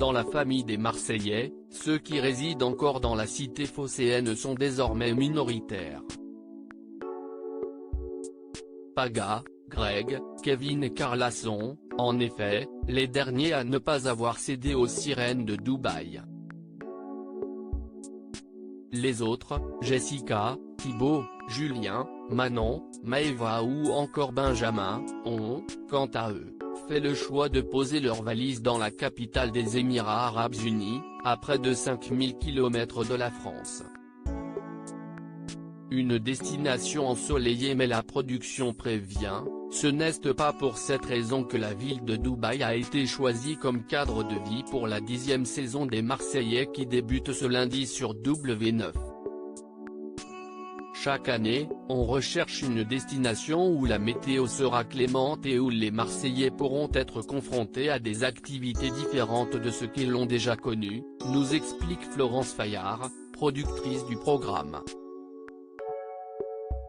Dans la famille des Marseillais, ceux qui résident encore dans la cité phocéenne sont désormais minoritaires. Paga, Greg, Kevin et Carla sont, en effet, les derniers à ne pas avoir cédé aux sirènes de Dubaï. Les autres, Jessica, Thibaut, Julien, Manon, Maëva ou encore Benjamin, ont, quant à eux, fait le choix de poser leurs valises dans la capitale des Émirats Arabes Unis, à près de 5000 km de la France. Une destination ensoleillée, mais la production prévient, ce n'est pas pour cette raison que la ville de Dubaï a été choisie comme cadre de vie pour la 10e saison des Marseillais qui débute ce lundi sur W9. Chaque année, on recherche une destination où la météo sera clémente et où les Marseillais pourront être confrontés à des activités différentes de ce qu'ils ont déjà connu, nous explique Florence Fayard, productrice du programme.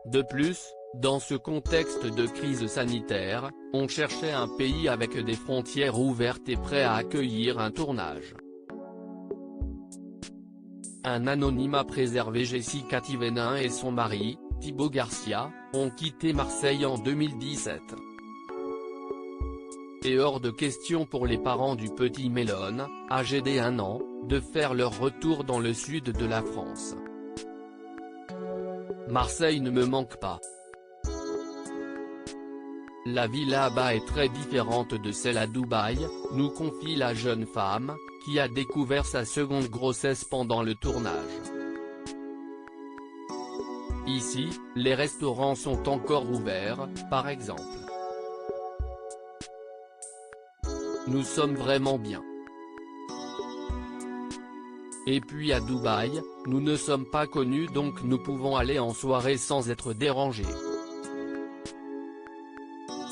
De plus, dans ce contexte de crise sanitaire, on cherchait un pays avec des frontières ouvertes et prêt à accueillir un tournage. Un anonymat préservé. Jessica Thévenin et son mari, Thibaut Garcia, ont quitté Marseille en 2017. Et hors de question pour les parents du petit Mélone, âgé d'1 an, de faire leur retour dans le sud de la France. Marseille ne me manque pas. La vie là-bas est très différente de celle à Dubaï, nous confie la jeune femme, qui a découvert sa seconde grossesse pendant le tournage. Ici, les restaurants sont encore ouverts, par exemple. Nous sommes vraiment bien. Et puis à Dubaï, nous ne sommes pas connus, donc nous pouvons aller en soirée sans être dérangés.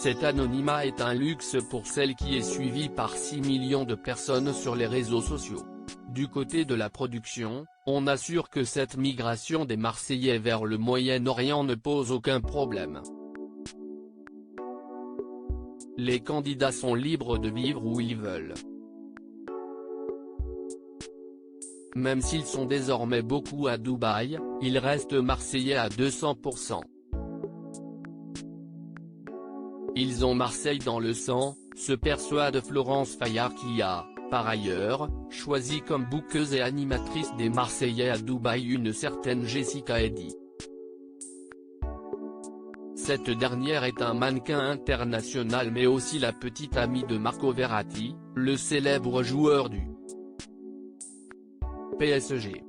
Cet anonymat est un luxe pour celle qui est suivie par 6 millions de personnes sur les réseaux sociaux. Du côté de la production, on assure que cette migration des Marseillais vers le Moyen-Orient ne pose aucun problème. Les candidats sont libres de vivre où ils veulent. Même s'ils sont désormais beaucoup à Dubaï, ils restent Marseillais à 200%. Ils ont Marseille dans le sang, se persuade Florence Fayard qui a, par ailleurs, choisi comme bookeuse et animatrice des Marseillais à Dubaï une certaine Jessica Eddy. Cette dernière est un mannequin international mais aussi la petite amie de Marco Verratti, le célèbre joueur du PSG.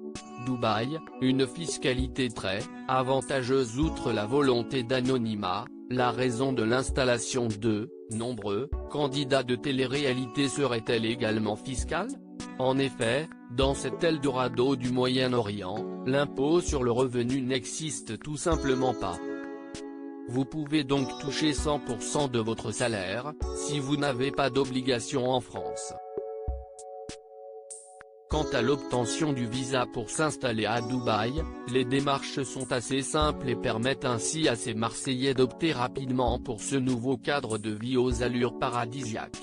Dubaï, une fiscalité très avantageuse outre la volonté d'anonymat, la raison de l'installation de nombreux candidats de télé-réalité serait-elle également fiscale? En effet, dans cet Eldorado du Moyen-Orient, l'impôt sur le revenu n'existe tout simplement pas. Vous pouvez donc toucher 100% de votre salaire, si vous n'avez pas d'obligation en France. Quant à l'obtention du visa pour s'installer à Dubaï, les démarches sont assez simples et permettent ainsi à ces Marseillais d'opter rapidement pour ce nouveau cadre de vie aux allures paradisiaques.